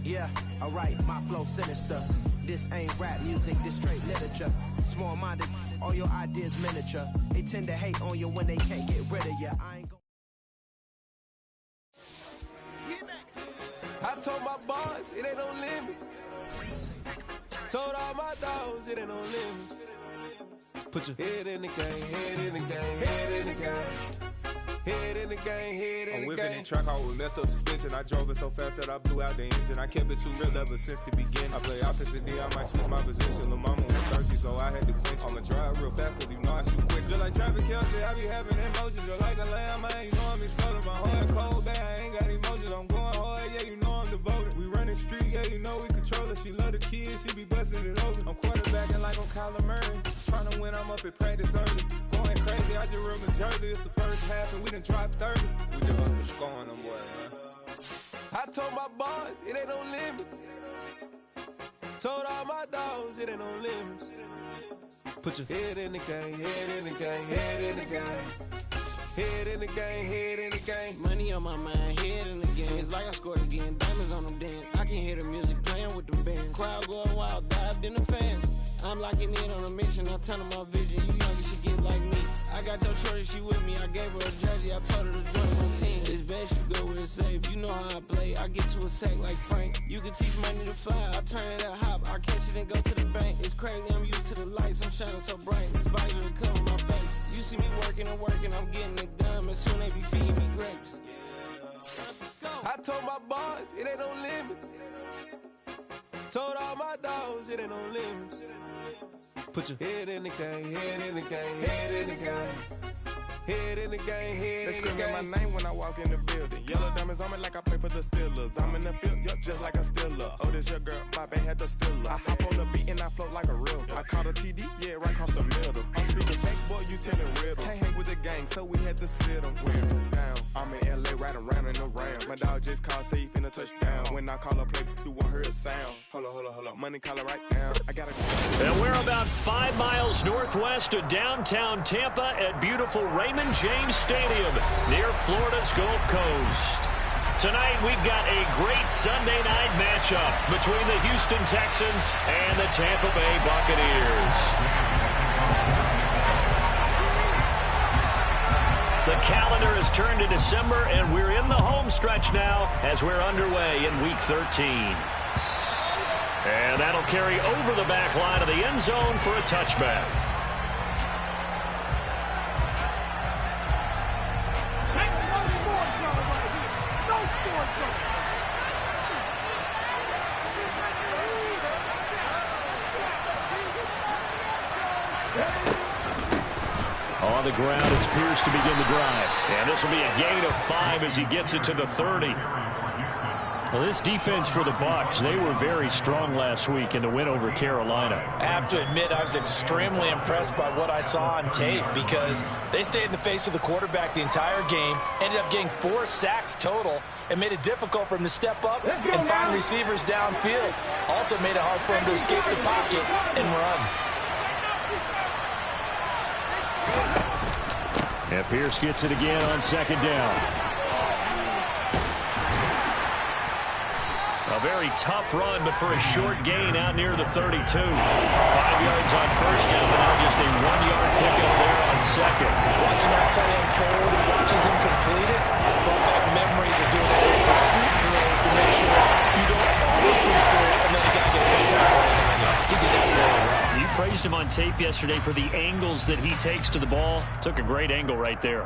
Yeah, alright, my flow sinister. This ain't rap music, this straight literature. Small-minded, all your ideas miniature. They tend to hate on you when they can't get rid of you. I ain't I told my boys, it ain't no limit. Told all my dogs, it ain't no limit. Put your head in the game, head in the game, head in the game. Head in the game, head in the game. I'm whipping the track, I was left up suspension. I drove it so fast that I blew out the engine. I kept it too real ever since the beginning. I play offensive D, I might switch my position. Lil' mama was thirsty, so I had to quench. I'ma drive real fast, cause you know I shoot quick. Just like Travis Kelce, I be having emotions. Just like a lamb, I ain't know I'm exploding. My heart cold, bad, I ain't got emotions. I'm going hard, yeah, you know I'm devoted. We running streets, yeah, you know we control it. She love the kids, she be busting it open. I'm quarterbacking like I'm Kyler Murray. Trying to win, I'm up at practice early. Going crazy, I just rub a jersey. It's the first half and we done dropped 30. We just up to scoring them, boy, man. I told my boys, it ain't no limits. Told all my dogs, it ain't no limits. Put your head in the game, head in the game, head in the game. Head in the game, head in the game. Money on my mind, head in the game. It's like I scored again, diamonds on them dance. I can hear the music playing with the band. Crowd going wild, dived in the fans. I'm locking in on a mission, I turn on my vision. You young, you should get like me. I got your shorty, she with me. I gave her a jersey, I told her to join my team. It's best you go where it's safe. You know how I play, I get to a sack like Frank. You can teach money to fly, I turn it at hop. I catch it and go to the bank. It's crazy, I'm used to the lights, I'm shining so bright. This visor to cover my face. You see me working and working, I'm getting it done. And soon they be feeding me grapes. I told my boys, it ain't no limits. Told all my dogs, it ain't no limits. Put your head in the game, head in the game, head in the game. Head in the game, head in the game. They screaming my name when I walk in the building. Yellow diamonds on me like I play for the Steelers. I'm in the field, yup, just like a Steeler. Oh, this your girl, my band had the Steeler. I hop on the beat and I float like a real. I caught a TD, yeah, right across the middle. I'm speaking facts, boy, you telling riddles. Can't hang with the gang, so we had to sit them down. I'm in LA, riding around in the round. My dog just called, say he finna touch down. When I call a play, you won't hear a sound. Hold up, money caller right now. I gotta go. And we're about 5 miles northwest of downtown Tampa at beautiful Raymond James Stadium near Florida's Gulf Coast. Tonight we've got a great Sunday night matchup between the Houston Texans and the Tampa Bay Buccaneers. The calendar has turned to December, and we're in the home stretch now as we're underway in Week 13. And that'll carry over the back line of the end zone for a touchback. On the ground, it's Pierce to begin the drive. And this will be a gain of 5 as he gets it to the 30. Well, this defense for the Bucs, they were very strong last week in the win over Carolina. I have to admit, I was extremely impressed by what I saw on tape because they stayed in the face of the quarterback the entire game, ended up getting 4 sacks total, and made it difficult for him to step up and find receivers downfield. Also made it hard for him to escape the pocket and run. And Pierce gets it again on second down. A very tough run, but for a short gain out near the 32. 5 yards on first down, but now just a 1-yard pickup there on second. Watching that play unfold and watching him complete it, brought back memories of doing all those pursuit drills to make sure you don't over-pursue and then a guy get a comeback right on you. He did that very well. You praised him on tape yesterday for the angles that he takes to the ball. Took a great angle right there.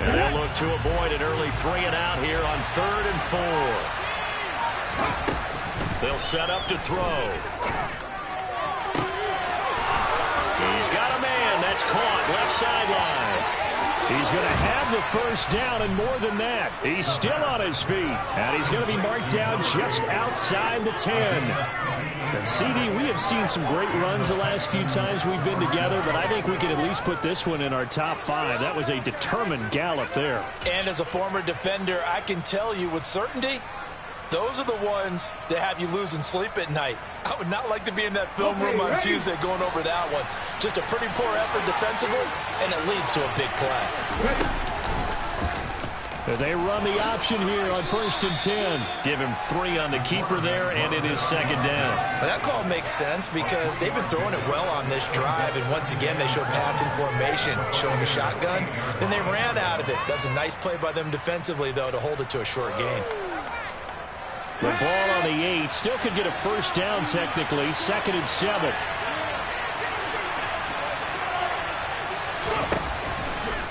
And they'll look to avoid an early 3-and-out here on 3rd and 4. They'll set up to throw. He's got a man. That's caught left sideline. He's going to have the first down, and more than that, he's still on his feet. And he's going to be marked down just outside the 10. And CD, we have seen some great runs the last few times we've been together, but I think we can at least put this one in our top 5. That was a determined gallop there. And as a former defender, I can tell you with certainty, those are the ones that have you losing sleep at night. I would not like to be in that film room on Tuesday going over that one. Just a pretty poor effort defensively, and it leads to a big play. They run the option here on 1st and 10. Give him 3 on the keeper there, and it is 2nd down. Well, that call makes sense because they've been throwing it well on this drive, and once again they showed passing formation, showing a shotgun. Then they ran out of it. That's a nice play by them defensively, though, to hold it to a short gain. The ball on the 8. Still could get a 1st down technically. 2nd and 7.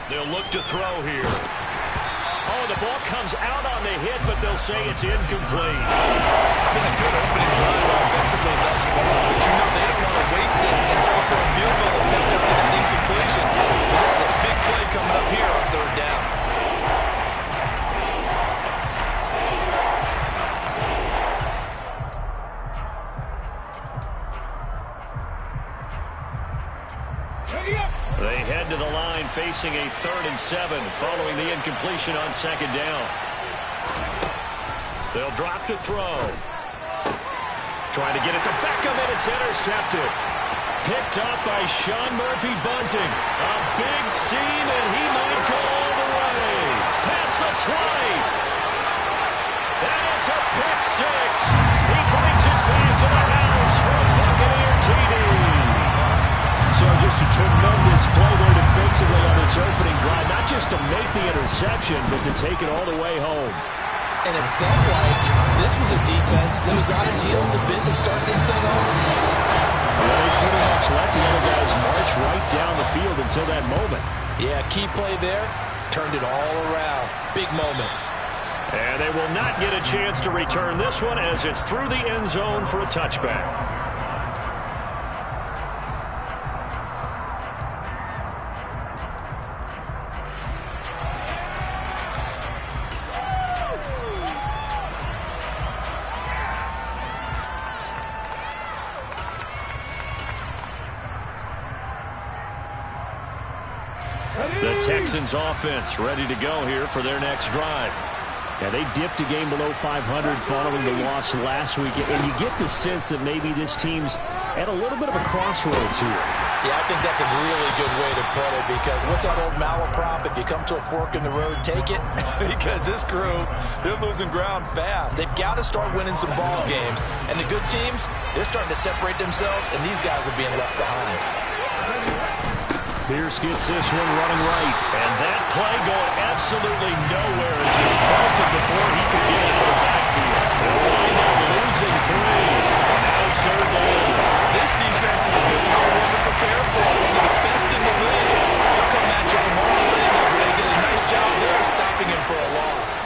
They'll look to throw here. Oh, the ball comes out on the hit, but they'll say it's incomplete. It's been a good opening drive offensively thus far, but you know they don't want to waste it and settle for a field goal attempt after that incompletion. So this is a big play coming up here on 3rd down. They head to the line facing a 3rd and 7 following the incompletion on 2nd down. They'll drop to throw. Trying to get it to Beckham, and it's intercepted. Picked up by Sean Murphy-Bunting. A big seam, and he might go all the way. Past the 20. And it's a pick 6. He brings it back to the house for a Buccaneer TD. So just a tremendous play there defensively on this opening drive. Not just to make the interception, but to take it all the way home. And it felt like this was a defense that was on its heels a bit to start this thing off. Well, they pretty much let the other guys march right down the field until that moment. Yeah, key play there. Turned it all around. Big moment. And they will not get a chance to return this one as it's through the end zone for a touchback. The Texans offense ready to go here for their next drive. Yeah, they dipped a game below 500 following the loss last week, and you get the sense that maybe this team's at a little bit of a crossroads here. Yeah, I think that's a really good way to put it because what's that old malaprop? If you come to a fork in the road, take it. Because this crew, they're losing ground fast. They've got to start winning some ball games. And the good teams, they're starting to separate themselves, and these guys are being left behind. Pierce gets this one running right. And that play going absolutely nowhere as he's bolted before he could get out of the backfield. They'll wind up losing 3. And now it's 3rd down. This defense is a difficult one to prepare for. One of the best in the league. They'll come at you from all angles, and they did a nice job there stopping him for a loss.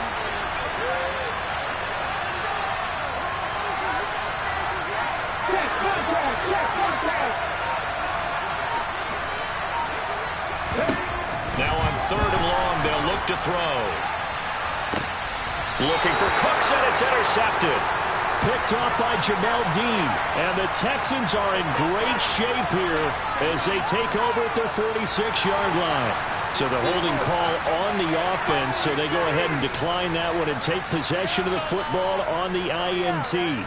Now on 3rd and long, they'll look to throw. Looking for Cooks, and it's intercepted. Picked off by Jamel Dean. And the Texans are in great shape here as they take over at their 46-yard line. So the holding call on the offense, so they go ahead and decline that one and take possession of the football on the INT.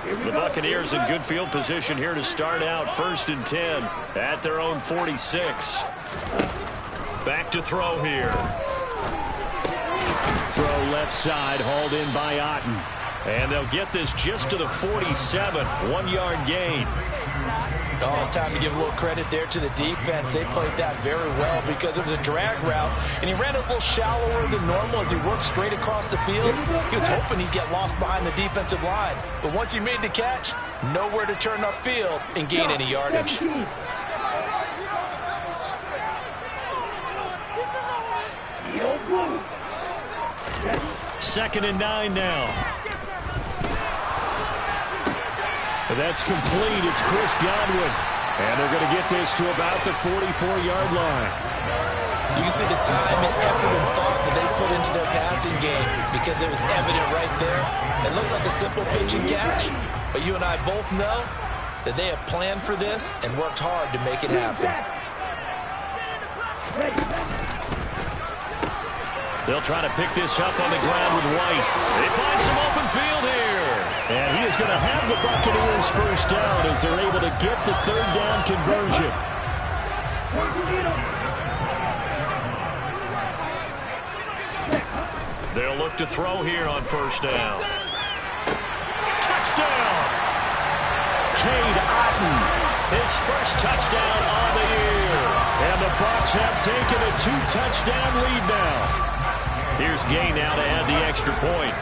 The Buccaneers in good field position here to start out 1st and 10 at their own 46. Back to throw here. Throw left side, hauled in by Otten. And they'll get this just to the 47, 1-yard gain. Oh, it's time to give a little credit there to the defense. They played that very well because it was a drag route, and he ran a little shallower than normal as he worked straight across the field. He was hoping he'd get lost behind the defensive line. But once he made the catch, nowhere to turn upfield and gain any yardage. 2nd and 9 now. That's complete. It's Chris Godwin. And they're going to get this to about the 44-yard line. You can see the time and effort and thought that they put into their passing game because it was evident right there. It looks like a simple pitch and catch, but you and I both know that they have planned for this and worked hard to make it happen. They'll try to pick this up on the ground with White. They find some open field here. And he is going to have the Buccaneers first down as they're able to get the 3rd down conversion. They'll look to throw here on first down. Touchdown! Cade Otton, his first touchdown on the year. And the Bucs have taken a 2-touchdown lead now. Here's Gay now to add the extra point.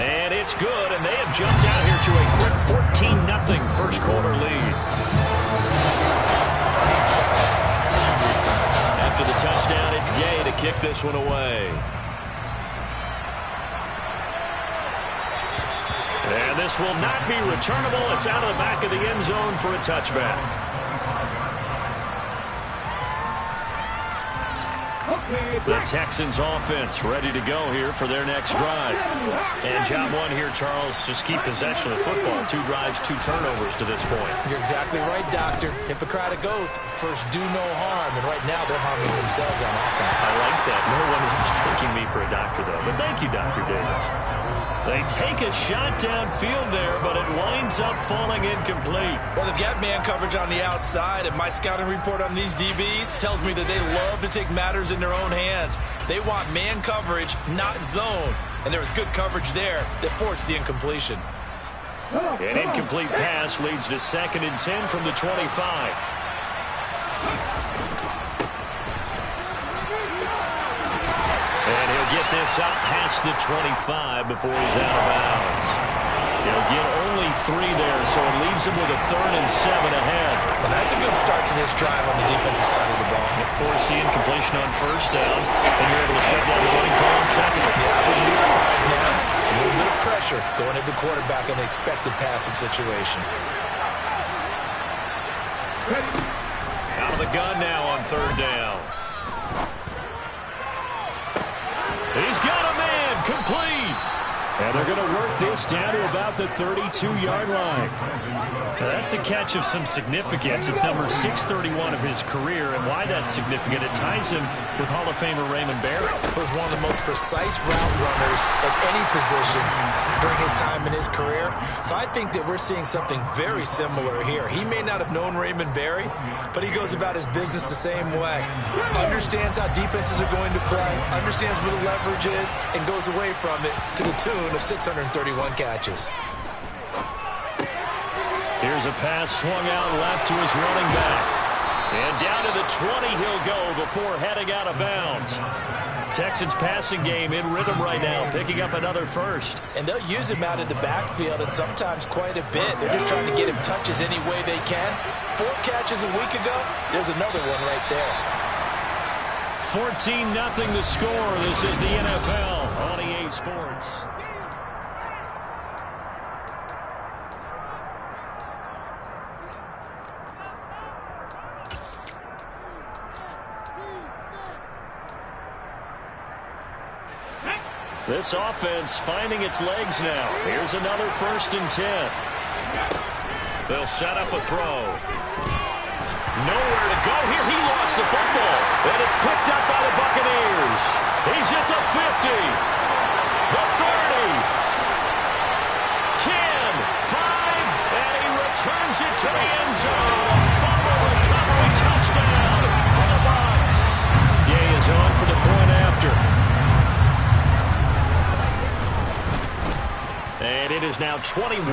And it's good, and they have jumped out here to a quick 14-0 first quarter lead. After the touchdown, it's Gay to kick this one away. And this will not be returnable. It's out of the back of the end zone for a touchback. The Texans offense ready to go here for their next drive. And job one here, Charles, just keep possession of the football. 2 drives, 2 turnovers to this point. You're exactly right, Doctor. Hippocratic oath. First, do no harm. And right now, they're harming themselves on offense. I like that. No one is mistaking me for a doctor, though. But thank you, Dr. Davis. They take a shot downfield there, but it winds up falling incomplete. Well, they've got man coverage on the outside, and my scouting report on these DBs tells me that they love to take matters in their own hands. They want man coverage, not zone. And there was good coverage there that forced the incompletion. An incomplete pass leads to 2nd and 10 from the 25. And he'll get this up past the 25 before he's out of bounds. He'll get only 3 there, so it leaves him with a 3rd and 7 ahead. Well, that's a good start to this drive on the defensive side of the ball. Force the incompletion on first down, and you're able to shut down the running play on second. Yeah, I wouldn't be surprised now. A little bit of pressure going at the quarterback in an expected passing situation. Out of the gun now on 3rd down. He's got a man, complete. And they're going to work this down to about the 32-yard line. Now, that's a catch of some significance. It's number 631 of his career, and why that's significant, it ties him with Hall of Famer Raymond Barry. He was one of the most precise route runners at any position during his time in his career. So I think that we're seeing something very similar here. He may not have known Raymond Barry, but he goes about his business the same way. Understands how defenses are going to play, understands where the leverage is, and goes away from it to the tune of 631 catches. Here's a pass swung out left to his running back. And down to the 20 he'll go before heading out of bounds. Texans passing game in rhythm right now, picking up another first. And they'll use him out of the backfield, and sometimes quite a bit. They're just trying to get him touches any way they can. 4 catches a week ago, there's another one right there. 14-0 the score. This is the NFL on EA Sports. This offense finding its legs now. Here's another 1st and 10. They'll set up a throw. Nowhere to go here. He lost the football. And it's picked up by the Buccaneers. He's at the 50. The 30. 10, 5, and he returns it to the end zone. A fumble recovery touchdown for the Bucs. Gay is on for the point after. And it is now 21-0.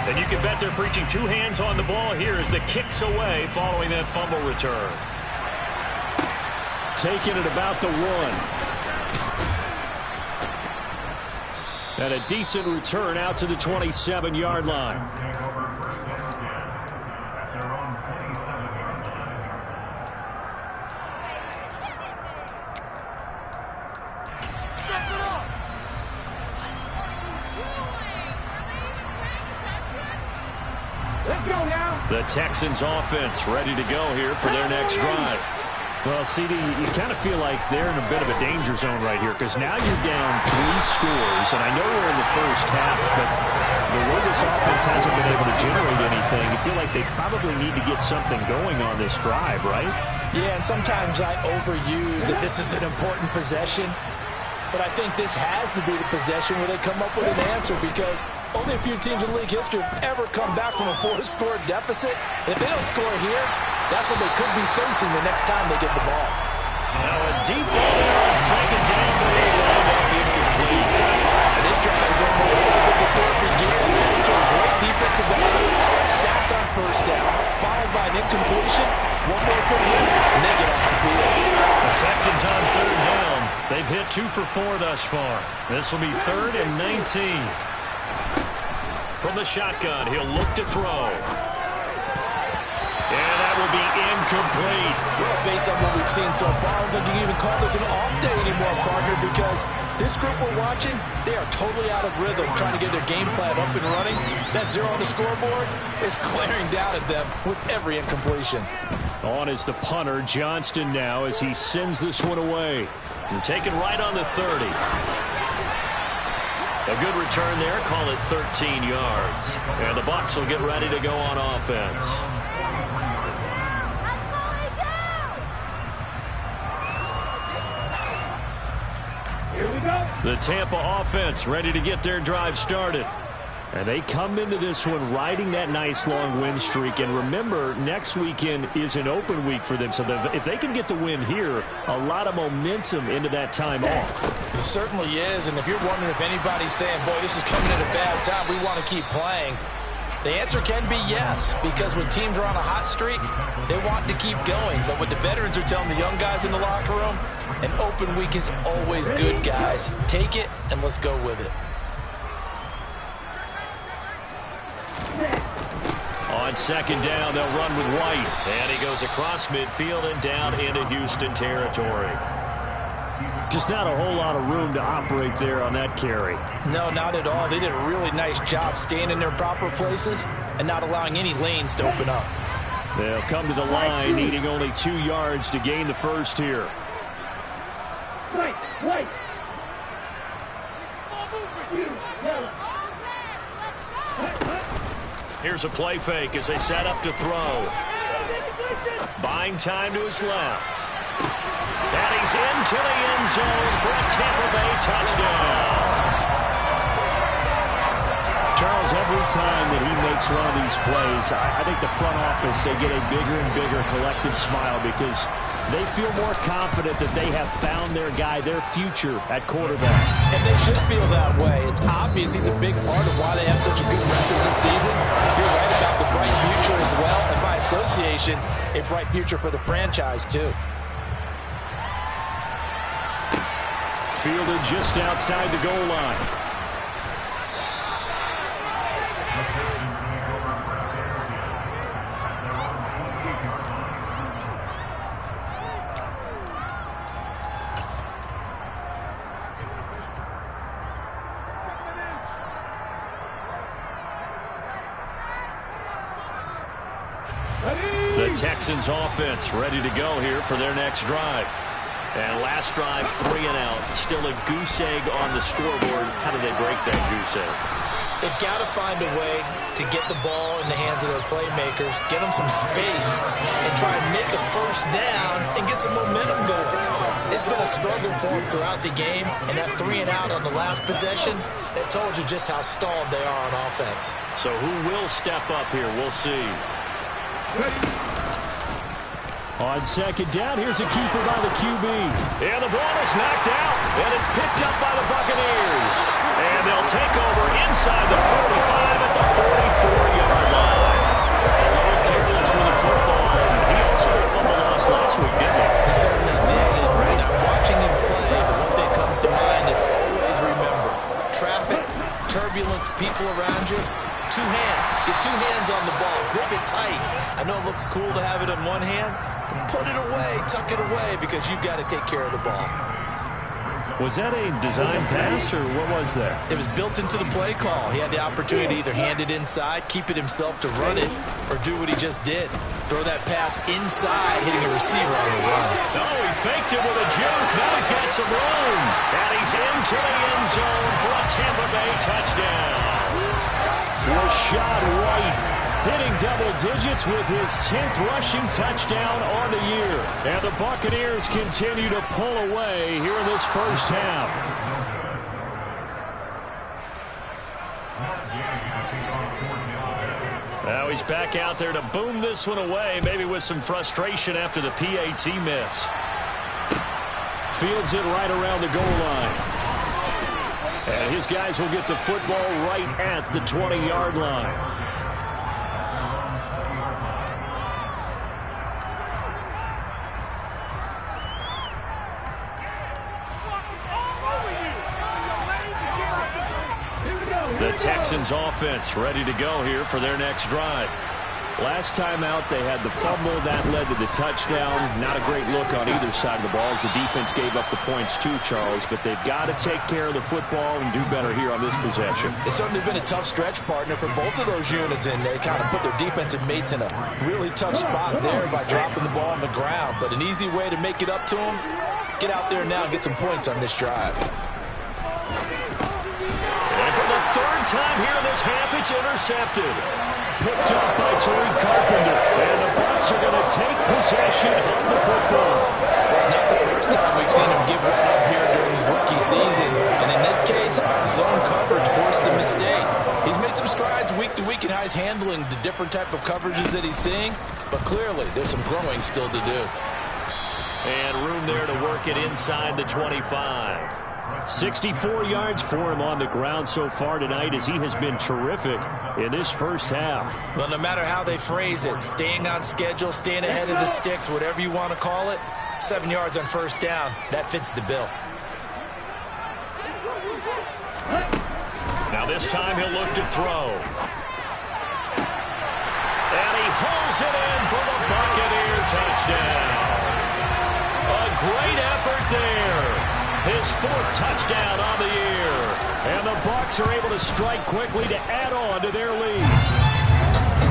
And you can bet they're preaching 2 hands on the ball here as the kick's away following that fumble return. Taking it about the 1. And a decent return out to the 27-yard line. The Texans offense ready to go here for their next drive. Well, CD, you kind of feel like they're in a bit of a danger zone right here because now you're down 3 scores, and I know we're in the first half, but the way this offense hasn't been able to generate anything, you feel like they probably need to get something going on this drive, right? Yeah, and sometimes I overuse that this is an important possession, but I think this has to be the possession where they come up with an answer because only a few teams in league history have ever come back from a 4-score deficit. And if they don't score here, that's what they could be facing the next time they get the ball. Now a deep ball there on second down, but they wound up incomplete. And this drive is almost over before it began. Thanks to a great defensive effort, sacked on first down, followed by an incompletion, one more good hit, and they get off the field. The Texans on third down. They've hit 2 for 4 thus far. This will be 3rd and 19. From the shotgun, he'll look to throw. And that will be incomplete. Well, based on what we've seen so far, I don't think you can even call this an off day anymore, partner, because this group we're watching, they are totally out of rhythm trying to get their game plan up and running. That 0 on the scoreboard is glaring down at them with every incompletion. On is the punter, Johnston, now as he sends this one away. And taken right on the 30. A good return there, call it 13 yards. And the Bucs will get ready to go on offense. The Tampa offense ready to get their drive started. And they come into this one riding that nice long win streak. And remember, next weekend is an open week for them. So if they can get the win here, a lot of momentum into that time off. It certainly is. And if you're wondering if anybody's saying, boy, this is coming at a bad time, we want to keep playing, the answer can be yes. Because when teams are on a hot streak, they want to keep going. But what the veterans are telling the young guys in the locker room, an open week is always good, guys. Take it and let's go with it. On second down, they'll run with White. And he goes across midfield and down into Houston territory. Just not a whole lot of room to operate there on that carry. No, not at all. They did a really nice job staying in their proper places and not allowing any lanes to open up. They'll come to the line, needing only 2 yards to gain the first here. White. Here's a play fake as they set up to throw. Buying time to his left. And he's into the end zone for a Tampa Bay touchdown. Charles, every time that he makes one of these plays, I think the front office, they get a bigger and bigger collective smile because they feel more confident that they have found their guy, their future at quarterback. And they should feel that way. It's obvious he's a big part of why they have such a good record this season. You're right about the bright future as well, and by association, a bright future for the franchise too. Fielded just outside the goal line. The Texans offense ready to go here for their next drive. And last drive, 3 and out. Still a goose egg on the scoreboard. How do they break that goose egg? They've got to find a way to get the ball in the hands of their playmakers, get them some space, and try and make a first down and get some momentum going. It's been a struggle for them throughout the game, and that 3 and out on the last possession, that told you just how stalled they are on offense. So who will step up here? We'll see. On second down, here's a keeper by the QB. And the ball is knocked out, and it's picked up by the Buccaneers. And they'll take over inside the 45 at the 44-yard line. A little careless with the football, and he also had a fumble loss last week, didn't he? He certainly did, and right now, watching him play, the one thing that comes to mind is always remember, traffic, turbulence, people around you, 2 hands. Get 2 hands on the ball. Grip it tight. I know it looks cool to have it in one hand, but put it away, tuck it away, because you've got to take care of the ball. Was that a design pass, or what was that? It was built into the play call. He had the opportunity to either hand it inside, keep it himself to run it, or do what he just did. Throw that pass inside, hitting a receiver on the run. Oh, he faked it with a juke. Now he's got some room. And he's into the end zone for a Tampa Bay touchdown. Rashad White hitting double digits with his 10th rushing touchdown on the year. And the Buccaneers continue to pull away here in this first half. Now he's back out there to boom this one away, maybe with some frustration after the PAT miss. Fields it right around the goal line. And his guys will get the football right at the 20-yard line. The Texans offense ready to go here for their next drive. Last time out, they had the fumble that led to the touchdown. Not a great look on either side of the ball as the defense gave up the points too, Charles. But they've got to take care of the football and do better here on this possession. It's certainly been a tough stretch, partner, for both of those units, and they kind of put their defensive mates in a really tough spot there by dropping the ball on the ground. But an easy way to make it up to them, get out there now and get some points on this drive. And for the third time here in this half, it's intercepted. Picked up by Tariq Carpenter. And the Bucs are going to take possession of the football. Well, it's not the first time we've seen him give one up here during his rookie season. And in this case, zone coverage forced the mistake. He's made some strides week to week in how he's handling the different type of coverages that he's seeing. But clearly, there's some growing still to do. And room there to work it inside the 25. 64 yards for him on the ground so far tonight as he has been terrific in this first half. Well, no matter how they phrase it, staying on schedule, staying ahead of the sticks, whatever you want to call it, 7 yards on first down, that fits the bill. Now this time he'll look to throw. And he hauls it in for the Buccaneer touchdown. A great effort there. His 4th touchdown on the year. And the Bucs are able to strike quickly to add on to their lead.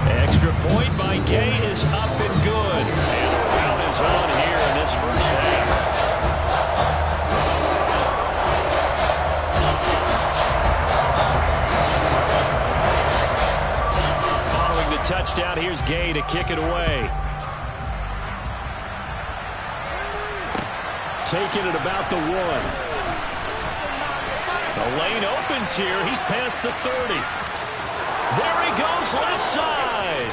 Extra point by Gay is up and good. And the rout is on here in this first half. Following the touchdown, here's Gay to kick it away. Taking it about the 1. The lane opens here. He's past the 30. There he goes left side.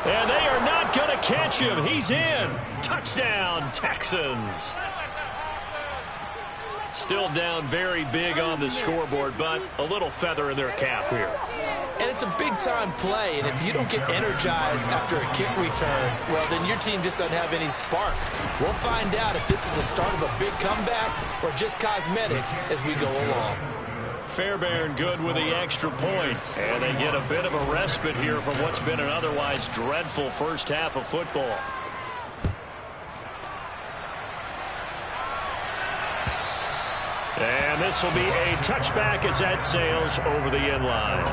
And they are not going to catch him. He's in. Touchdown, Texans. Still down very big on the scoreboard, but a little feather in their cap here. And it's a big-time play, and if you don't get energized after a kick return, well, then your team just doesn't have any spark. We'll find out if this is the start of a big comeback or just cosmetics as we go along. Fairbairn good with the extra point, and they get a bit of a respite here from what's been an otherwise dreadful first half of football. And this will be a touchback as that sails over the end line.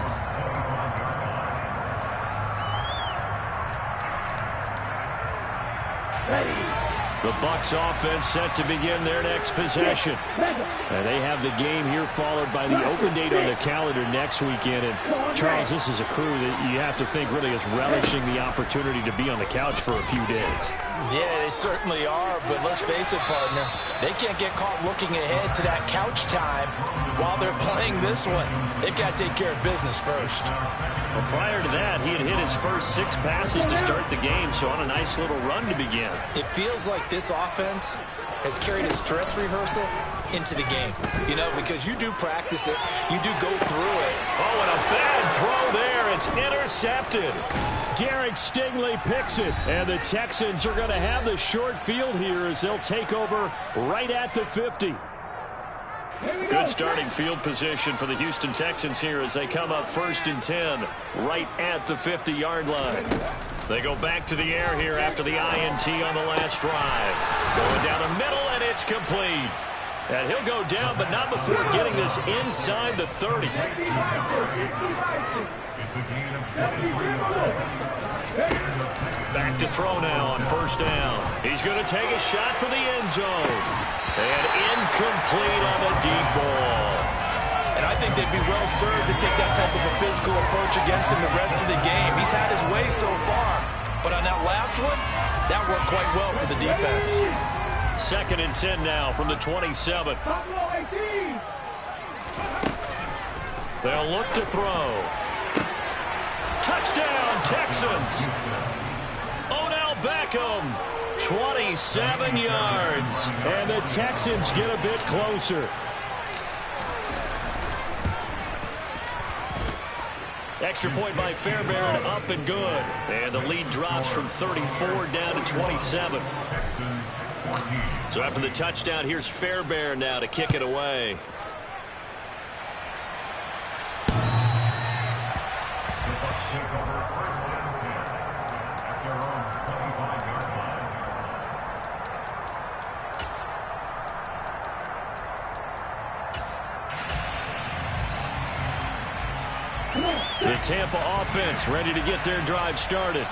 The Bucs offense set to begin their next possession. And they have the game here followed by the open date on the calendar next weekend. And Charles, this is a crew that you have to think really is relishing the opportunity to be on the couch for a few days. Yeah, they certainly are, but let's face it, partner. They can't get caught looking ahead to that couch time while they're playing this one. They've got to take care of business first. Well, prior to that, he had hit his first 6 passes to start the game, so on a nice little run to begin. It feels like this offense has carried its dress rehearsal into the game. You know, because you do practice it, you do go through it. Oh, and a bad throw there. It's intercepted. Derek Stingley picks it, and the Texans are going to have the short field here as they'll take over right at the 50. Good starting field position for the Houston Texans here as they come up 1st and 10 right at the 50-yard line. They go back to the air here after the INT on the last drive. Going down the middle, and it's complete. And he'll go down, but not before getting this inside the 30. Back to throw now on first down. He's going to take a shot for the end zone. And incomplete on the deep ball. And I think they'd be well served to take that type of a physical approach against him the rest of the game. He's had his way so far. But on that last one, that worked quite well for the defense. 2nd and 10 now from the 27. They'll look to throw. Touchdown, Texans. Odell Beckham, 27 yards. And the Texans get a bit closer. Extra point by Fairbairn, up and good. And the lead drops from 34 down to 27. So after the touchdown, here's Fairbairn now to kick it away. The Tampa offense ready to get their drive started.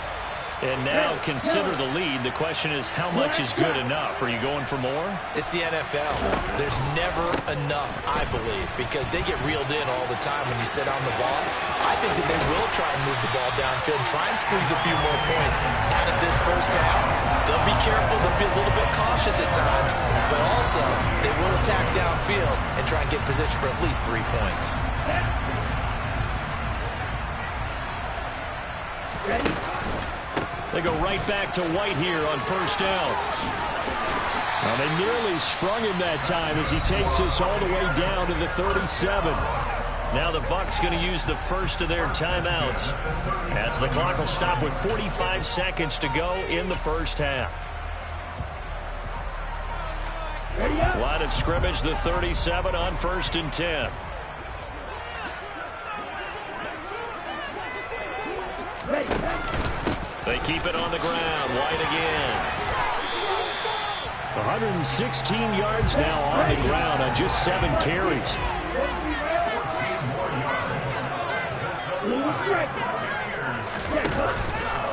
And now consider the lead. The question is, how much is good enough? Are you going for more? It's the NFL. There's never enough, I believe, because they get reeled in all the time when you sit on the ball. I think that they will try and move the ball downfield and try and squeeze a few more points out of this first half. They'll be careful. They'll be a little bit cautious at times, but also they will attack downfield and try and get position for at least 3 points. They go right back to White here on first down. Well, they nearly sprung him that time as he takes us all the way down to the 37. Now the Bucs going to use the first of their timeouts as the clock will stop with 45 seconds to go in the first half. Line of scrimmage, the 37 on 1st and 10. They keep it on the ground. White again. 116 yards now on the ground on just 7 carries.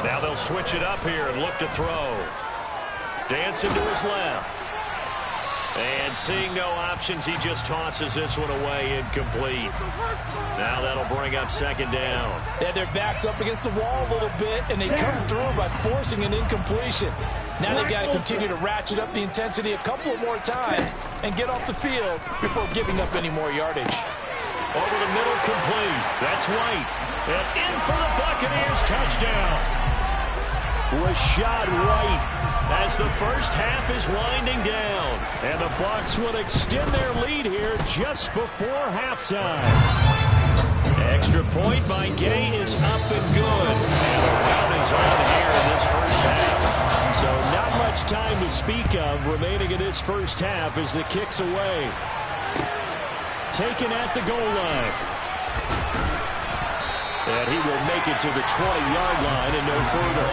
Now they'll switch it up here and look to throw. Dancing to his left. And seeing no options, he just tosses this one away, incomplete. Now that'll bring up 2nd down. They had their backs up against the wall a little bit, and they come through by forcing an incompletion. Now they've got to continue to ratchet up the intensity a couple of more times and get off the field before giving up any more yardage. Over the middle, complete. That's White. And in for the Buccaneers, touchdown. Rashad White as the first half is winding down. And the Bucs will extend their lead here just before halftime. Extra point by Gay is up and good. And the round is on here in this first half. So not much time to speak of remaining in this first half as the kick's away. Taken at the goal line. And he will make it to the 20-yard line and no further.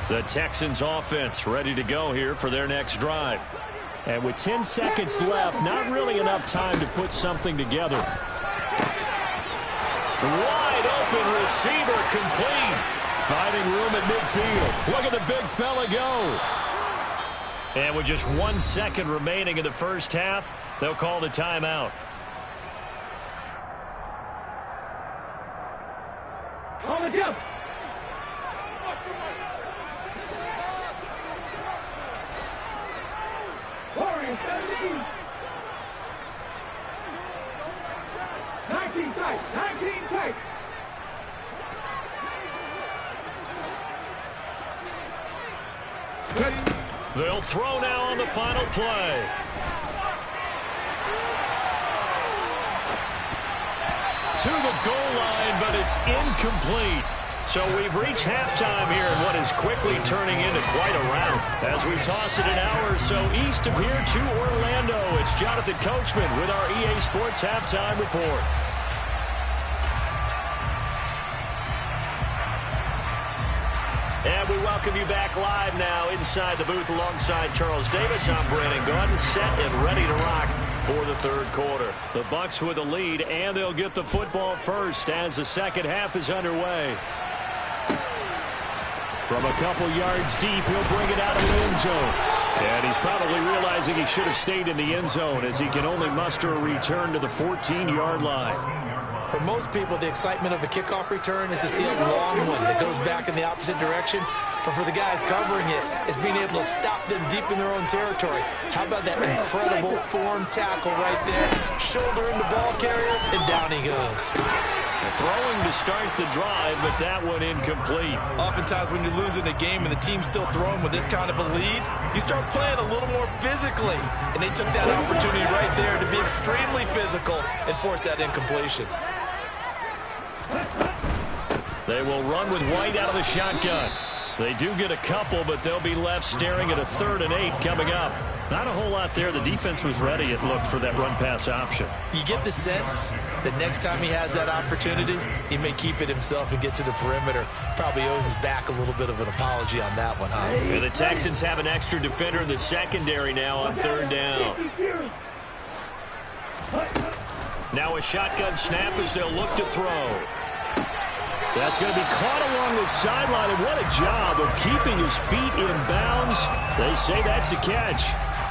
The Texans offense ready to go here for their next drive. And with 10 seconds left, not really enough time to put something together. Wide open receiver complete. Finding room at midfield. Look at the big fella go. And with just 1 second remaining in the first half, they'll call the timeout. On the jump. Warriors 17. 19 tight. 19 tight. They'll throw now on the final play. to the goal line, but it's incomplete. So we've reached halftime here in what is quickly turning into quite a rout. As we toss it an hour or so east of here to Orlando, it's Jonathan Coachman with our EA Sports Halftime Report. And we welcome you back live now inside the booth alongside Charles Davis. I'm Brandon Gaudin, set and ready to rock for the third quarter. The Bucks with the lead, and they'll get the football first as the second half is underway. From a couple yards deep, he'll bring it out of the end zone. And he's probably realizing he should have stayed in the end zone as he can only muster a return to the 14-yard line. For most people, the excitement of a kickoff return is to see a long one that goes back in the opposite direction. But for the guys covering it, it's being able to stop them deep in their own territory. How about that incredible form tackle right there? Shoulder in the ball carrier, and down he goes. Throwing to start the drive, but that one incomplete. Oftentimes when you're losing a game and the team's still throwing with this kind of a lead, you start playing a little more physically. And they took that opportunity right there to be extremely physical and force that incompletion. They will run with White out of the shotgun. They do get a couple, but they'll be left staring at a 3rd and 8 coming up. Not a whole lot there. The defense was ready, it looked, for that run-pass option. You get the sense that next time he has that opportunity, he may keep it himself and get to the perimeter. Probably owes his back a little bit of an apology on that one, huh? And the Texans have an extra defender in the secondary now on 3rd down. Now a shotgun snap as they'll look to throw. That's going to be caught along the sideline, and what a job of keeping his feet in bounds. They say that's a catch.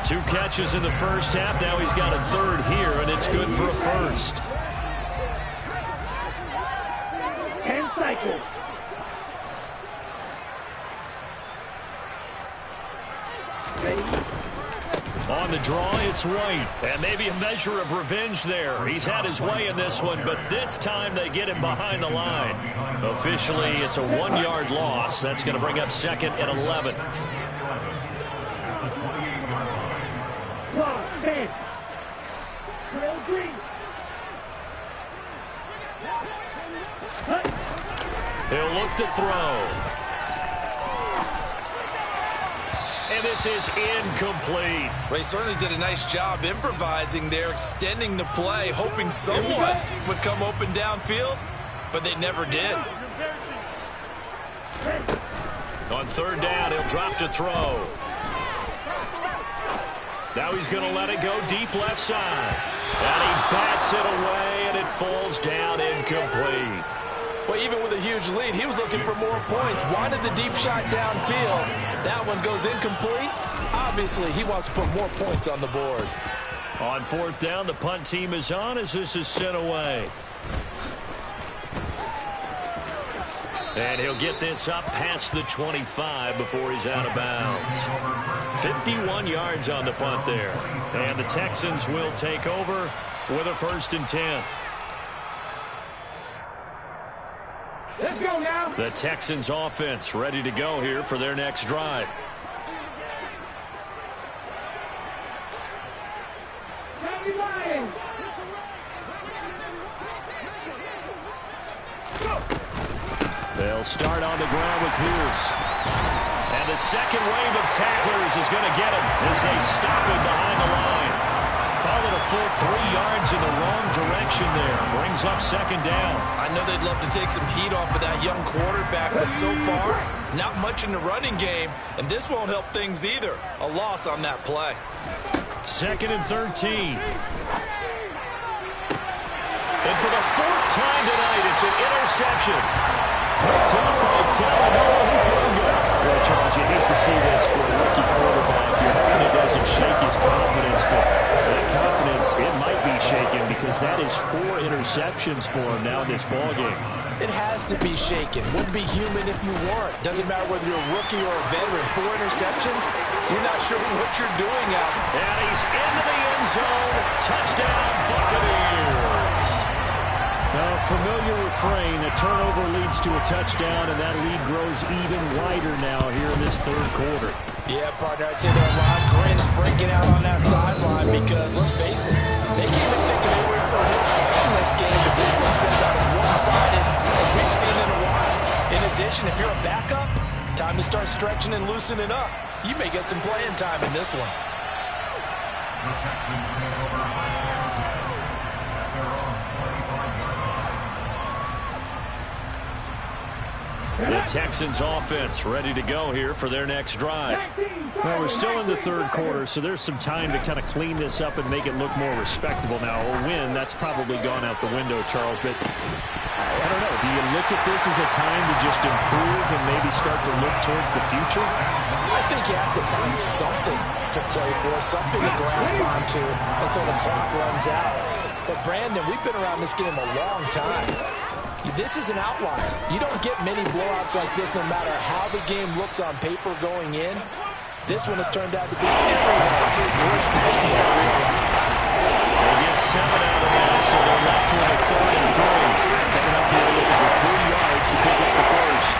2 catches in the first half. Now he's got a 3rd here, and it's good for a first. 10 cycles. On the draw, it's White. And maybe a measure of revenge there. He's had his way in this one, but this time they get him behind the line. Officially, it's a 1-yard loss. That's going to bring up 2nd and 11. He'll look to throw. And this is incomplete. Well, he certainly did a nice job improvising there, extending the play, hoping someone would come open downfield, but they never did. On 3rd down, he'll drop to throw. Now he's going to let it go deep left side. And he bats it away, and it falls down incomplete. Well, even with a huge lead, he was looking for more points. Wanted the deep shot downfield. That one goes incomplete. Obviously, he wants to put more points on the board. On 4th down, the punt team is on as this is sent away. And he'll get this up past the 25 before he's out of bounds. 51 yards on the punt there. And the Texans will take over with a 1st and 10. Let's go now. The Texans offense ready to go here for their next drive. They'll start on the ground with Pierce. And the second wave of tacklers is going to get him as they stop him behind the line. Call it a full 3 yards in the wrong direction there. Brings up 2nd down. I know they'd love to take some heat off of that young quarterback, but so far, not much in the running game, and this won't help things either. A loss on that play. 2nd and 13. And for the 4th time tonight, it's an interception. Picked up by Talanoa Hufanga. Well, Charles, you hate to see this for a rookie quarterback. You're hoping it doesn't shake his confidence, but that confidence, it might be shaken because that is 4 interceptions for him now in this ballgame. It has to be shaken. Wouldn't be human if you weren't. Doesn't matter whether you're a rookie or a veteran. 4 interceptions, you're not sure what you're doing out. And he's into the end zone. Touchdown, Buccaneers. Familiar refrain, a turnover leads to a touchdown, and that lead grows even wider now here in this 3rd quarter. Yeah, partner, I'd say there are a lot of grins breaking out on that sideline because, let's face it, they came in thinking they were in for a win this game, but this one's been if you're a backup, time to start stretching and loosening up. You may get some playing time in this one. The Texans offense ready to go here for their next drive. Well, we're still in the third quarter, so there's some time to kind of clean this up and make it look more respectable. Now, a win, that's probably gone out the window, Charles, but I don't know. Do you look at this as a time to just improve and maybe start to look towards the future? I think you have to find something to play for, something to grasp onto until the clock runs out. But, Brandon, we've been around this game a long time. This is an outlier. You don't get many blowouts like this no matter how the game looks on paper going in. This one has turned out to be everyone's worst nightmare realized. They'll get 7 out of that, so they're left with a 3rd and 3. Coming up here looking for 3 yards to pick up the first.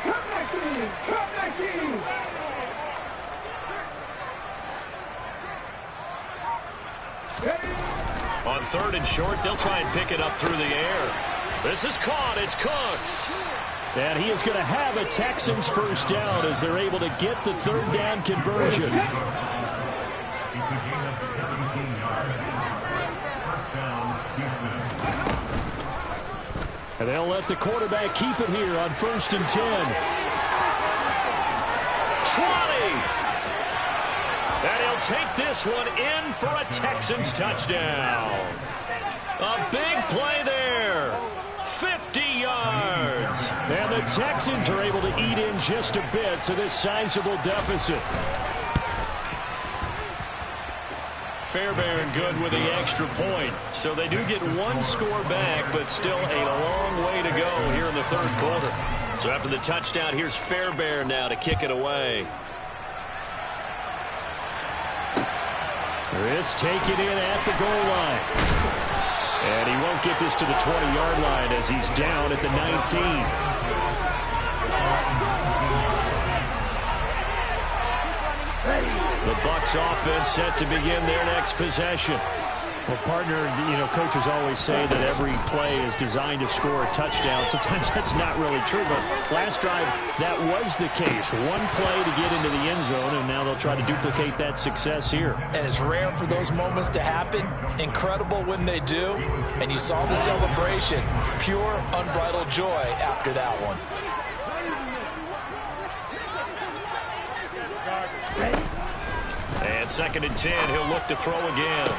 Come back to me! Come back to me! On 3rd and short, they'll try and pick it up through the air. This is caught. It's Cooks. And he is going to have a Texans first down as they're able to get the 3rd down conversion. And they'll let the quarterback keep it here on 1st and 10. 20. And he'll take this one in for a Texans touchdown. A big play there. 50 yards. And the Texans are able to eat in just a bit to this sizable deficit. Fairbairn good with the extra point. So they do get 1 score back, but still a long way to go here in the 3rd quarter. So after the touchdown, here's Fairbairn now to kick it away. Chris taking in at the goal line. And he won't get this to the 20-yard line as he's down at the 19. The Bucs offense set to begin their next possession. Well, partner, you know, coaches always say that every play is designed to score a touchdown. Sometimes that's not really true, but last drive, that was the case. 1 play to get into the end zone, and now they'll try to duplicate that success here. And it's rare for those moments to happen. Incredible when they do. And you saw the celebration. Pure, unbridled joy after that one. And 2nd and 10, he'll look to throw again.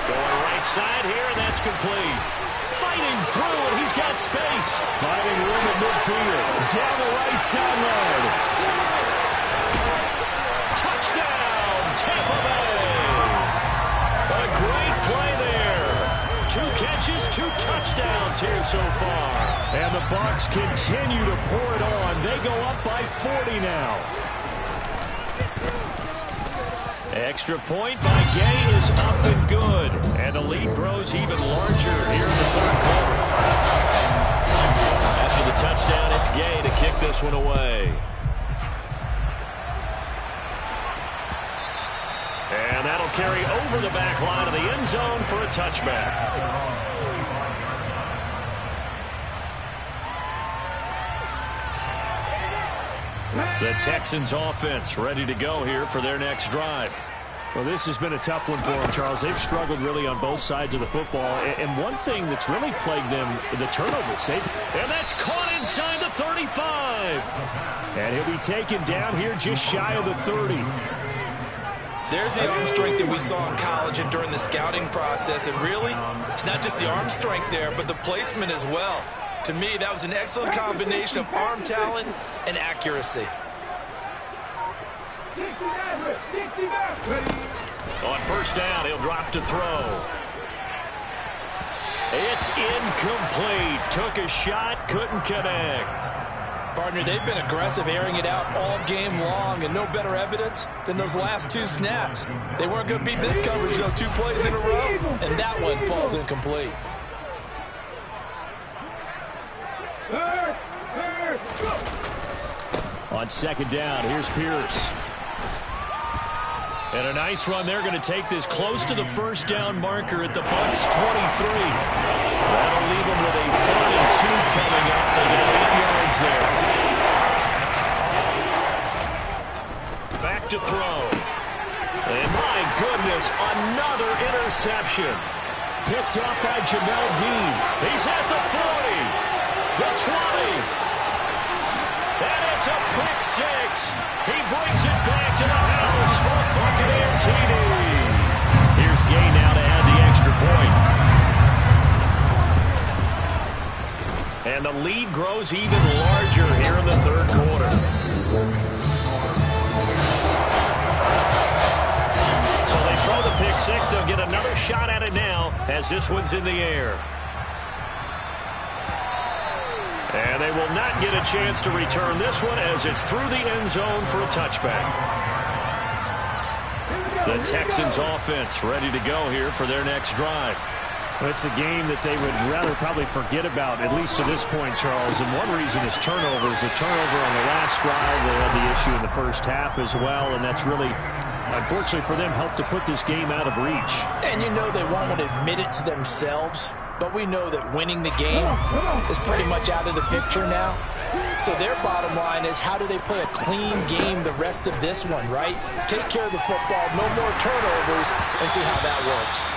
Going right side here, and that's complete. Fighting through, and he's got space. Finding room at midfield. Down the right sideline. Touchdown, Tampa Bay. A great play there. 2 catches, 2 touchdowns here so far. And the Bucs continue to pour it on. They go up by 40 now. Extra point by Gay is up and good. And the lead grows even larger here in the 3rd quarter. After the touchdown, it's Gay to kick this one away. And that'll carry over the back line of the end zone for a touchback. The Texans offense ready to go here for their next drive. Well, this has been a tough one for them, Charles. They've struggled really on both sides of the football. And one thing that's really plagued them, the turnovers. And that's caught inside the 35. And he'll be taken down here just shy of the 30. There's the arm strength that we saw in college and during the scouting process. And really, it's not just the arm strength there, but the placement as well. To me, that was an excellent combination of arm talent and accuracy. On 1st down, he'll drop to throw. It's incomplete. Took a shot, couldn't connect. Partner, they've been aggressive, airing it out all game long, and no better evidence than those last 2 snaps. They weren't going to beat this coverage, though, 2 plays in a row, and that one falls incomplete. On 2nd down, here's Pierce. And a nice run. They're going to take this close to the 1st down marker at the Bucs 23. That'll leave them with a 3rd and 2 coming up. They got 8 yards there. Back to throw. And my goodness, another interception. Picked up by Jamel Dean. He's at the 40, the 20. And it's a pick 6. He brings it back to the house for a Buccaneer TD. Here's Gay now to add the extra point. And the lead grows even larger here in the 3rd quarter. So they throw the pick 6. They'll get another shot at it now as this one's in the air. And they will not get a chance to return this one as it's through the end zone for a touchback. The Texans offense ready to go here for their next drive. Well, it's a game that they would rather probably forget about, at least to this point, Charles. And one reason is turnovers. A turnover on the last drive. They had the issue in the first half as well, and that's really, unfortunately for them, helped to put this game out of reach. And you know they won't want to admit it to themselves, but we know that winning the game is pretty much out of the picture now. So their bottom line is, how do they play a clean game the rest of this one, right? Take care of the football, no more turnovers, and see how that works.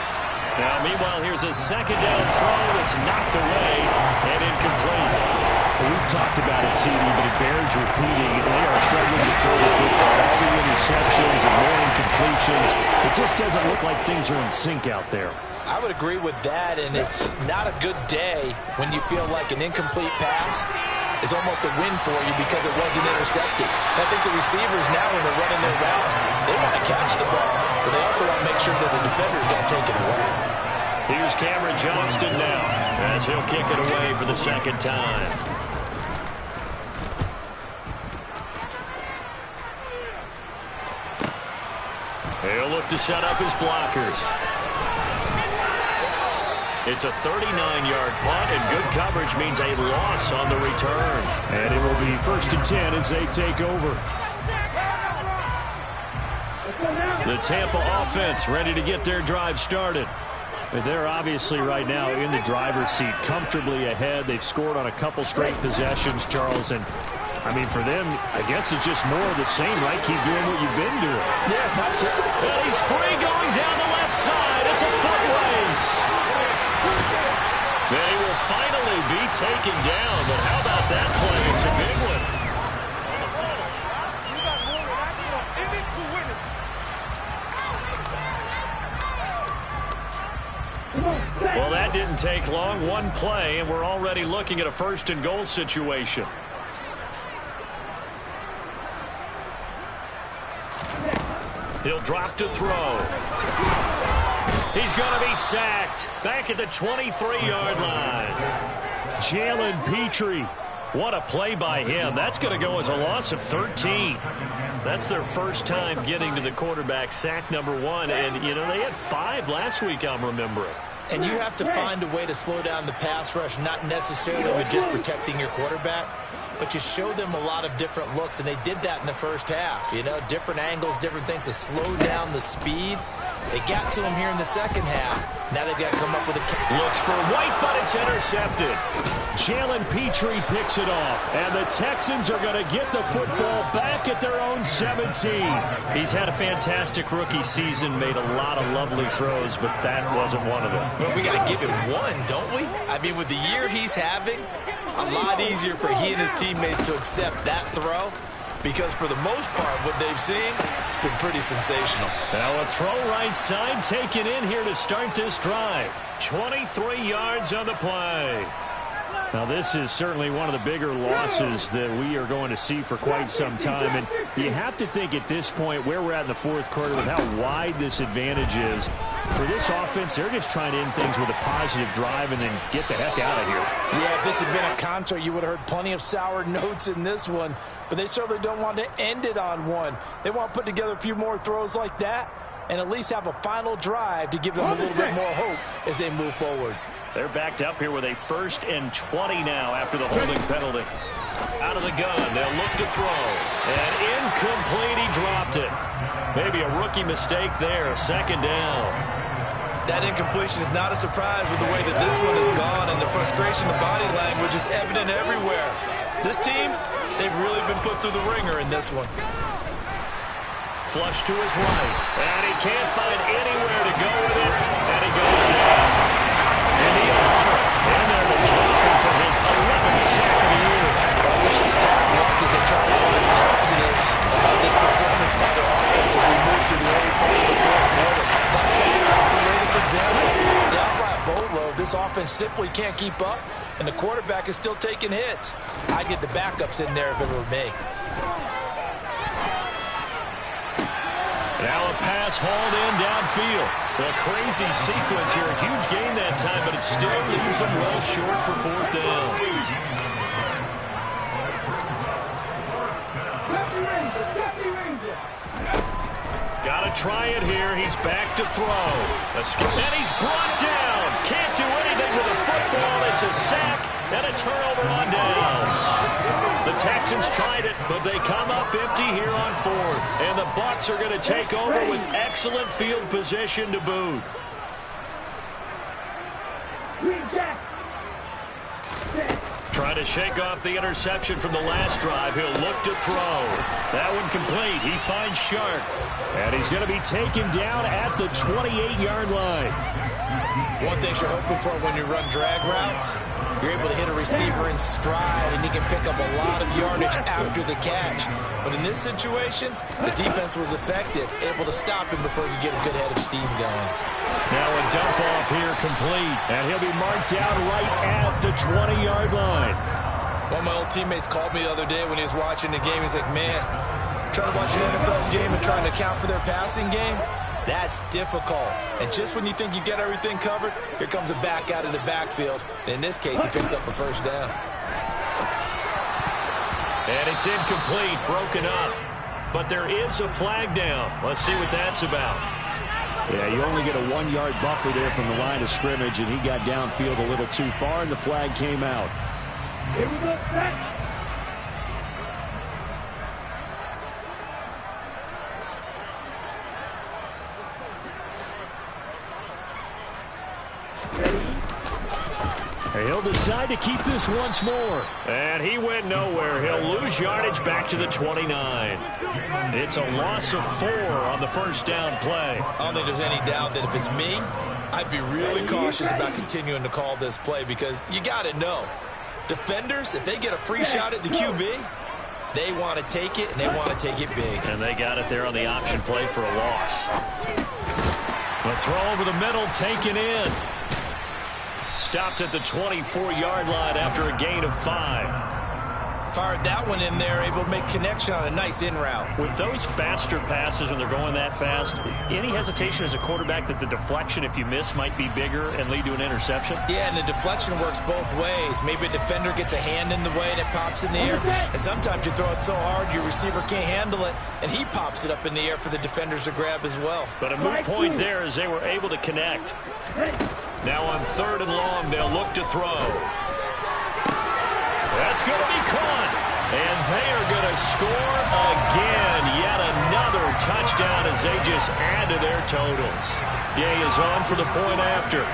Now, meanwhile, here's a 2nd down throw that's knocked away and incomplete. We've talked about it, CD, but it bears repeating. They are struggling to throw the football. All the interceptions and more incompletions. It just doesn't look like things are in sync out there. I would agree with that, and it's not a good day when you feel like an incomplete pass is almost a win for you because it wasn't intercepted. I think the receivers now, when they're running their routes, they want to catch the ball, but they also want to make sure that the defenders don't take it away. Here's Cameron Johnston now as he'll kick it away for the 2nd time. He'll look to set up his blockers. It's a 39-yard punt, and good coverage means a loss on the return. And it will be 1st and 10 as they take over. The Tampa offense ready to get their drive started. They're obviously right now in the driver's seat, comfortably ahead. They've scored on a couple straight possessions, Charles. And, I mean, for them, I guess it's just more of the same, right? Keep doing what you've been doing. Yeah, it's not terrible. And he's free going down the left side. It's a foot race. They will finally be taken down, but how about that play? It's a big one. Well, that didn't take long. One play, and we're already looking at a 1st and goal situation. He'll drop to throw. He's going to be sacked back at the 23-yard line. Jalen Petrie. What a play by him. That's going to go as a loss of 13. That's their first time getting to the quarterback, sack number 1. And, you know, they had 5 last week, I'm remembering. And you have to find a way to slow down the pass rush, not necessarily with just protecting your quarterback, but you show them a lot of different looks, and they did that in the first half. You know, different angles, different things to slow down the speed. They got to him here in the second half. Now they've got to come up with a... Looks for White, but it's intercepted. Jalen Petrie picks it off, and the Texans are going to get the football back at their own 17. He's had a fantastic rookie season, made a lot of lovely throws, but that wasn't one of them. Well, we got to give him one, don't we? I mean, with the year he's having, a lot easier for he and his teammates to accept that throw, because for the most part, what they've seen, it's been pretty sensational. Now a throw right side taken in here to start this drive. 23 yards on the play. Now, this is certainly one of the bigger losses that we are going to see for quite some time. And you have to think at this point where we're at in the 4th quarter with how wide this advantage is. For this offense, they're just trying to end things with a positive drive and then get the heck out of here. Yeah, if this had been a concert, you would have heard plenty of sour notes in this one. But they certainly don't want to end it on one. They want to put together a few more throws like that and at least have a final drive to give them a little bit more hope as they move forward. They're backed up here with a 1st and 20 now after the holding penalty. Out of the gun, they'll look to throw. And incomplete, he dropped it. Maybe a rookie mistake there, 2nd down. That incompletion is not a surprise with the way that this one has gone, and the frustration, the body language is evident everywhere. This team, they've really been put through the ringer in this one. Flush to his right, and he can't find anywhere to go with it, and he goes down. Daniil Hunter in there to drop him for his 11th sack of the year. I wish the staff look as they try to find positives about this performance by their offense as we move through the early part of the fourth quarter. That sack is the latest example. Down by a boatload, this offense simply can't keep up, and the quarterback is still taking hits. I'd get the backups in there if it were me. Now a pass hauled in downfield. A crazy sequence here. A huge gain that time, but it still leaves them well short for fourth down. Got to try it here. He's back to throw. And he's brought down. Can't do anything with a football. It's a sack and a turnover on downs. The Texans tried it, but they come up empty here on fourth. And the Bucs are going to take over with excellent field position to boot. Trying to shake off the interception from the last drive. He'll look to throw. That one complete. He finds Sharp. And he's going to be taken down at the 28-yard line. One thing you're hoping for when you run drag routes, you're able to hit a receiver in stride, and he can pick up a lot of yardage after the catch. But in this situation, the defense was effective, able to stop him before he could get a good head of steam going. Now a dump off here complete, and he'll be marked down right at the 20-yard line. One of my old teammates called me the other day when he was watching the game. He's like, man, trying to watch an NFL game and trying to account for their passing game, that's difficult. And just when you think you get everything covered, here comes a back out of the backfield. And in this case, he picks up a first down. And it's incomplete, broken up. But there is a flag down. Let's see what that's about. Yeah, you only get a 1-yard buffer there from the line of scrimmage, and he got downfield a little too far, and the flag came out. Here we go, set. He'll decide to keep this once more. And he went nowhere. He'll lose yardage back to the 29. It's a loss of 4 on the first down play. I don't think there's any doubt that if it's me, I'd be really cautious about continuing to call this play because you got to know, defenders, if they get a free shot at the QB, they want to take it, and they want to take it big. And they got it there on the option play for a loss. A throw over the middle, taken in. Stopped at the 24-yard line after a gain of 5. Fired that one in there, able to make connection on a nice in route. With those faster passes when they're going that fast, any hesitation as a quarterback that the deflection, if you miss, might be bigger and lead to an interception? Yeah, and the deflection works both ways. Maybe a defender gets a hand in the way and it pops in the air. And sometimes you throw it so hard your receiver can't handle it, and he pops it up in the air for the defenders to grab as well. But a moot point there as they were able to connect. Now on 3rd and long, they'll look to throw. That's going to be caught. And they are going to score again. Yet another touchdown as they just add to their totals. Gay is on for the point after.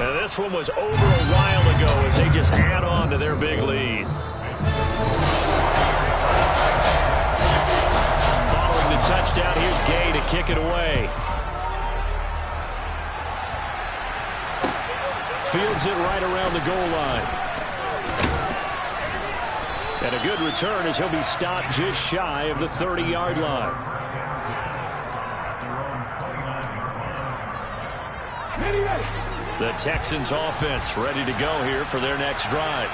And this one was over a while ago as they just add on to their big lead. Following the touchdown, here's Gay to kick it away. Fields it right around the goal line. And a good return as he'll be stopped just shy of the 30-yard line. The Texans offense ready to go here for their next drive.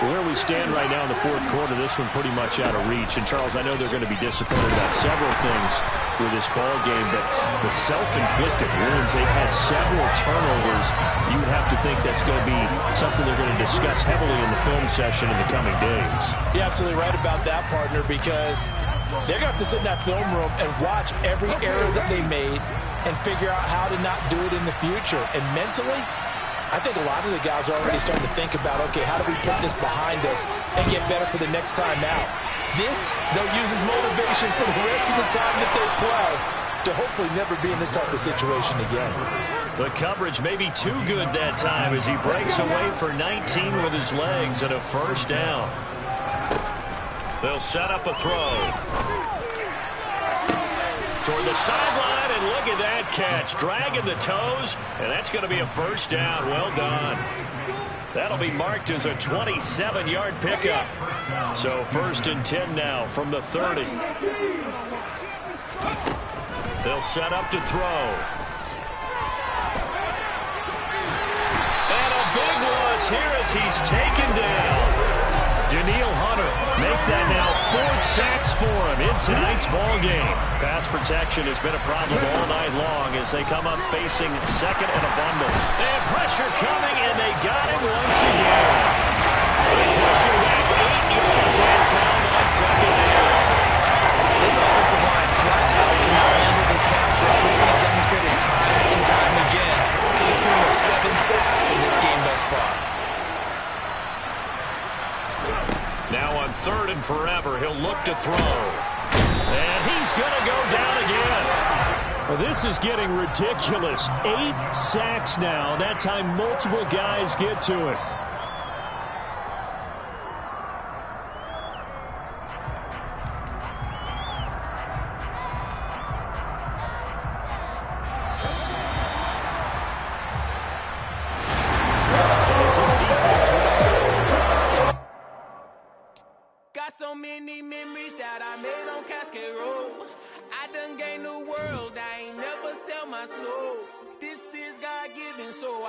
Where we stand right now in the fourth quarter, this one pretty much out of reach. And, Charles, I know they're going to be disappointed about several things with this ball game, but the self-inflicted wounds, they've had several turnovers. You would have to think that's going to be something they're going to discuss heavily in the film session in the coming days. You're absolutely right about that, partner, because they're going to have to sit in that film room and watch every error that they made and figure out how to not do it in the future. And mentally, I think a lot of the guys are already starting to think about, okay, how do we put this behind us and get better for the next time out? This, they'll use as motivation for the rest of the time that they play to hopefully never be in this type of situation again. The coverage may be too good that time as he breaks away for 19 with his legs and a first down. They'll set up a throw. Toward the sideline, and look at that catch. Dragging the toes, and that's going to be a first down. Well done. That'll be marked as a 27-yard pickup. So 1st and 10 now from the 30. They'll set up to throw. And a big loss here as he's taken down. Danielle Hunter make that now 4 sacks for him in tonight's ball game. Pass protection has been a problem all night long as they come up facing second and a bundle. And pressure coming, and they got him once again. They pushing back 8 yards that time on second down. This offensive line flat out cannot handle this pass rush. We've seen it demonstrated time and time again to the tune of 7 sacks in this game thus far. Now on 3rd and forever, he'll look to throw. And he's going to go down again. Well, this is getting ridiculous. 8 sacks now. That time multiple guys get to it. So many memories that I made on Cascade Road. I done gained the world, I ain't never sell my soul. This is God-given, so I